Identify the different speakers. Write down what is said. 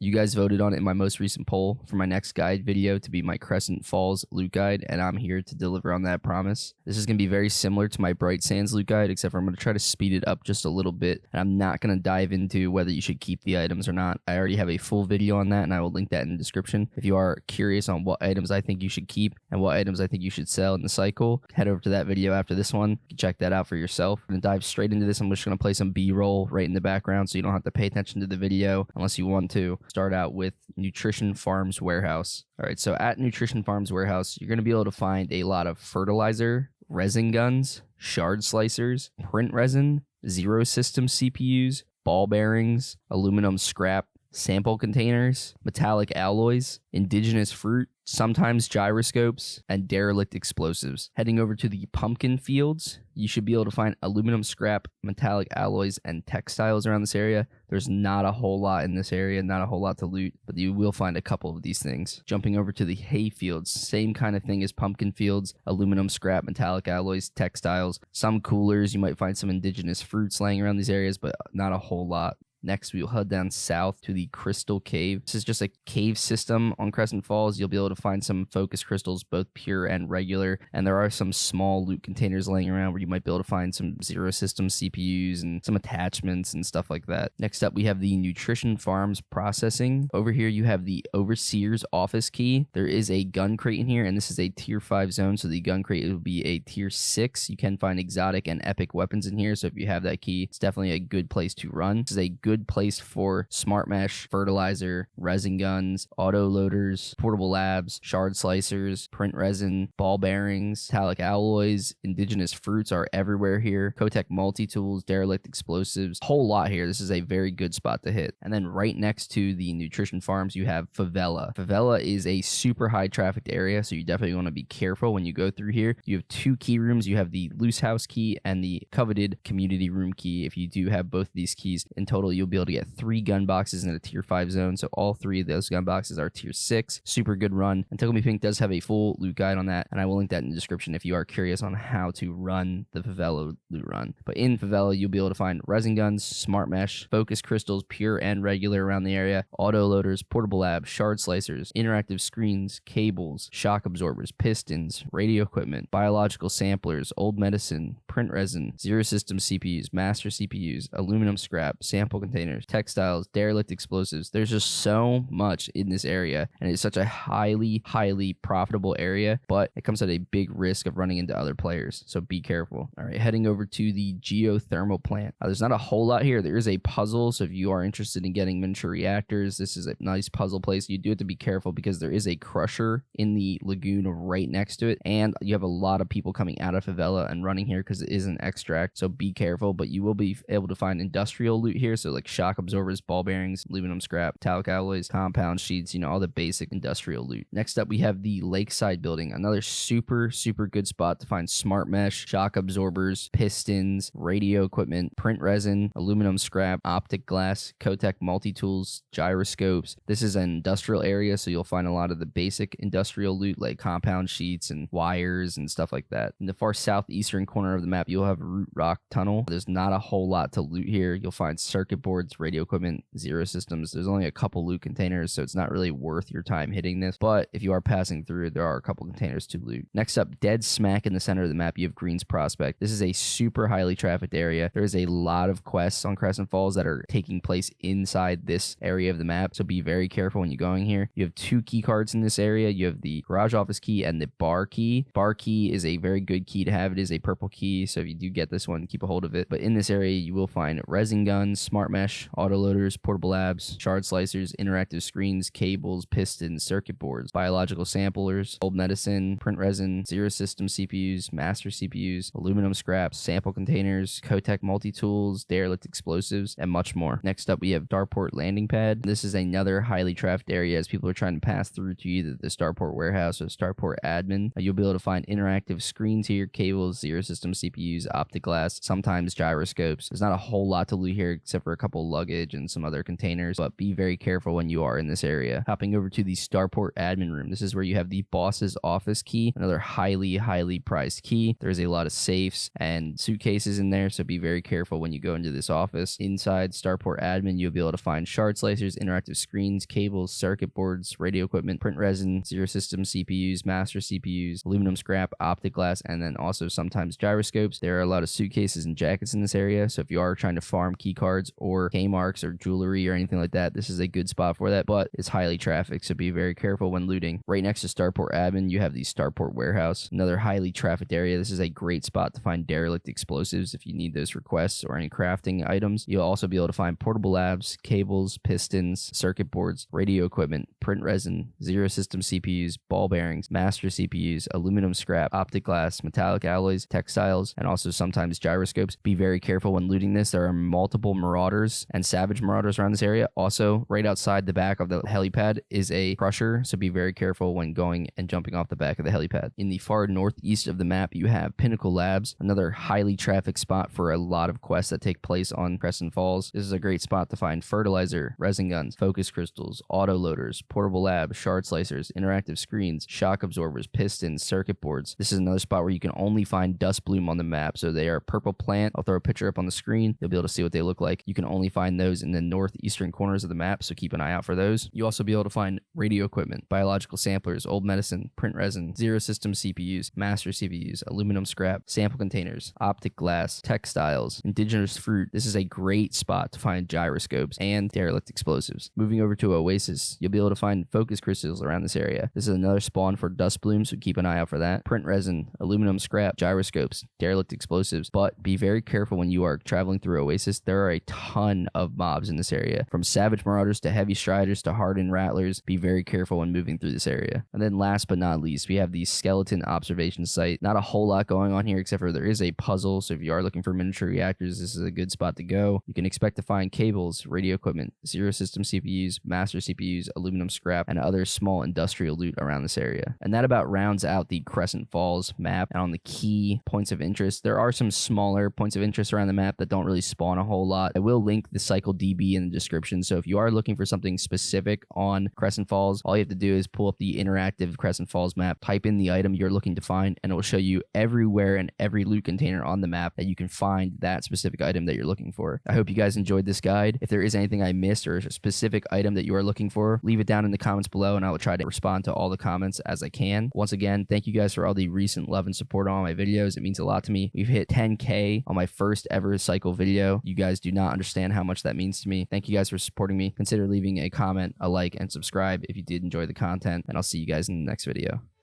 Speaker 1: You guys voted on it in my most recent poll for my next guide video to be my Crescent Falls loot guide, and I'm here to deliver on that promise. This is going to be very similar to my Bright Sands loot guide, except for I'm going to try to speed it up just a little bit, and I'm not going to dive into whether you should keep the items or not. I already have a full video on that, and I will link that in the description. If you are curious on what items I think you should keep and what items I think you should sell in the cycle, head over to that video after this one. You can check that out for yourself. I'm going to dive straight into this. I'm just going to play some B-roll right in the background so you don't have to pay attention to the video unless you want to. Start out with Nutrition Farms Warehouse. All right, so at Nutrition Farms Warehouse, you're going to be able to find a lot of fertilizer, resin guns, shard slicers, print resin, zero system CPUs, ball bearings, aluminum scrap, sample containers, metallic alloys, indigenous fruit, sometimes gyroscopes, and derelict explosives. Heading over to the pumpkin fields, you should be able to find aluminum scrap, metallic alloys, and textiles around this area. There's not a whole lot in this area, not a whole lot to loot, but you will find a couple of these things. Jumping over to the hay fields, same kind of thing as pumpkin fields, aluminum scrap, metallic alloys, textiles, some coolers. You might find some indigenous fruits laying around these areas, but not a whole lot. Next, we will head down south to the Crystal Cave. This is just a cave system on Crescent Falls. You'll be able to find some focus crystals, both pure and regular, and there are some small loot containers laying around where you might be able to find some zero system CPUs and some attachments and stuff like that. Next up, we have the Nutrition Farms Processing. Over here, you have the Overseer's Office Key. There is a gun crate in here, and this is a tier 5 zone, so the gun crate will be a tier 6. You can find exotic and epic weapons in here, so if you have that key, it's definitely a good place to run. This is a good place for smart mesh, fertilizer, resin guns, auto loaders, portable labs, shard slicers, print resin, ball bearings, metallic alloys, indigenous fruits are everywhere here. Kotek multi-tools, derelict explosives, whole lot here. This is a very good spot to hit. And then right next to the Nutrition Farms, you have Favela. Favela is a super high trafficked area, so you definitely want to be careful when you go through here. You have 2 key rooms. You have the loose house key and the coveted community room key. If you do have both of these keys, in total, you'll be able to get 3 gun boxes in a tier 5 zone, so all 3 of those gun boxes are tier 6. Super good run, and Tickle Me Pink does have a full loot guide on that, and I will link that in the description if you are curious on how to run the Favela loot run. But in Favela, you'll be able to find resin guns, smart mesh, focus crystals, pure and regular around the area, auto loaders, portable labs, shard slicers, interactive screens, cables, shock absorbers, pistons, radio equipment, biological samplers, old medicine, print resin, zero system CPUs, master CPUs, aluminum scrap, sample containers, textiles, derelict explosives. There's just so much in this area, and it's such a highly profitable area, but it comes at a big risk of running into other players, so be careful. All right, heading over to the Geothermal Plant. There's not a whole lot here. There is a puzzle, so if you are interested in getting miniature reactors, this is a nice puzzle place. You do have to be careful because there is a crusher in the lagoon right next to it, and you have a lot of people coming out of Favela and running here because it is an extract, so be careful. But you will be able to find industrial loot here, so like shock absorbers, ball bearings, aluminum scrap, metallic alloys, compound sheets, all the basic industrial loot. Next up, we have the Lakeside Building, another super good spot to find smart mesh, shock absorbers, pistons, radio equipment, print resin, aluminum scrap, optic glass, Kotek multi-tools, gyroscopes. This is an industrial area, so you'll find a lot of the basic industrial loot like compound sheets and wires and stuff like that. In the far southeastern corner of the map, you'll have Root Rock Tunnel. There's not a whole lot to loot here. You'll find circuit boards, radio equipment, zero systems. There's only a couple loot containers, so it's not really worth your time hitting this, but if you are passing through, there are a couple containers to loot. Next up, dead smack in the center of the map, you have Green's Prospect. This is a super highly trafficked area. There is a lot of quests on Crescent Falls that are taking place inside this area of the map, so be very careful when you're going here. You have 2 key cards in this area. You have the garage office key and the bar key. Bar key is a very good key to have. It is a purple key, so if you do get this one, keep a hold of it. But in this area, you will find resin guns, smart mesh, auto loaders, portable labs, shard slicers, interactive screens, cables, pistons, circuit boards, biological samplers, old medicine, print resin, zero system CPUs, master CPUs, aluminum scraps, sample containers, Kotek multi-tools, derelict explosives, and much more. Next up, we have Starport Landing Pad. This is another highly trafficked area as people are trying to pass through to either the Starport Warehouse or Starport Admin. You'll be able to find interactive screens here, cables, zero system CPUs, optic glass, sometimes gyroscopes. There's not a whole lot to loot here except for a couple luggage and some other containers, but be very careful when you are in this area. Hopping over to the Starport Admin room. This is where you have the boss's office key, another highly prized key. There's a lot of safes and suitcases in there, so be very careful when you go into this office. Inside Starport Admin, you'll be able to find shard slicers, interactive screens, cables, circuit boards, radio equipment, print resin, zero system CPUs, master CPUs, aluminum scrap, optic glass, and then also sometimes gyroscopes. There are a lot of suitcases and jackets in this area, so if you are trying to farm key cards or K-marks or jewelry or anything like that, this is a good spot for that, but it's highly trafficked, so be very careful when looting. Right next to Starport Admin, you have the Starport Warehouse, another highly trafficked area. This is a great spot to find derelict explosives if you need those requests or any crafting items. You'll also be able to find portable labs, cables, pistons, circuit boards, radio equipment, print resin, zero system CPUs, ball bearings, master CPUs, aluminum scrap, optic glass, metallic alloys, textiles, and also sometimes gyroscopes. Be very careful when looting this. There are multiple marauders and savage marauders around this area. Also, right outside the back of the helipad is a crusher, so be very careful when going and jumping off the back of the helipad. In the far northeast of the map, you have Pinnacle Labs, another highly trafficked spot for a lot of quests that take place on Crescent Falls. This is a great spot to find fertilizer, resin guns, focus crystals, auto loaders, portable labs, shard slicers, interactive screens, shock absorbers, pistons, circuit boards. This is another spot where you can only find dust bloom on the map, so they are purple plant. I'll throw a picture up on the screen. You'll be able to see what they look like. You can only find those in the northeastern corners of the map, so keep an eye out for those. You'll also be able to find radio equipment, biological samplers, old medicine, print resin, zero system CPUs, master CPUs, aluminum scrap, sample containers, optic glass, textiles, indigenous fruit. This is a great spot to find gyroscopes and derelict explosives. Moving over to Oasis, you'll be able to find focus crystals around this area. This is another spawn for dust blooms, so keep an eye out for that. Print resin, aluminum scrap, gyroscopes, derelict explosives, but be very careful when you are traveling through Oasis. There are a ton of mobs in this area, from savage marauders to heavy striders to hardened rattlers. Be very careful when moving through this area. And then last but not least, we have the skeleton observation site. Not a whole lot going on here, except for there is a puzzle, so if you are looking for miniature reactors, this is a good spot to go. You can expect to find cables, radio equipment, zero system CPUs, master CPUs, aluminum scrap, and other small industrial loot around this area. And that about rounds out the Crescent Falls map. And on the key points of interest, there are some smaller points of interest around the map that don't really spawn a whole lot. I will link the Cycle DB in the description, so if you are looking for something specific on Crescent Falls, all you have to do is pull up the interactive Crescent Falls map, type in the item you're looking to find, and it will show you everywhere and every loot container on the map that you can find that specific item that you're looking for. I hope you guys enjoyed this guide. If there is anything I missed or a specific item that you are looking for, leave it down in the comments below and I will try to respond to all the comments as I can. Once again, thank you guys for all the recent love and support on my videos. It means a lot to me. We've hit 10K on my first ever cycle video. You guys do not understand how much that means to me. Thank you guys for supporting me. Consider leaving a comment, a like, and subscribe if you did enjoy the content, and I'll see you guys in the next video.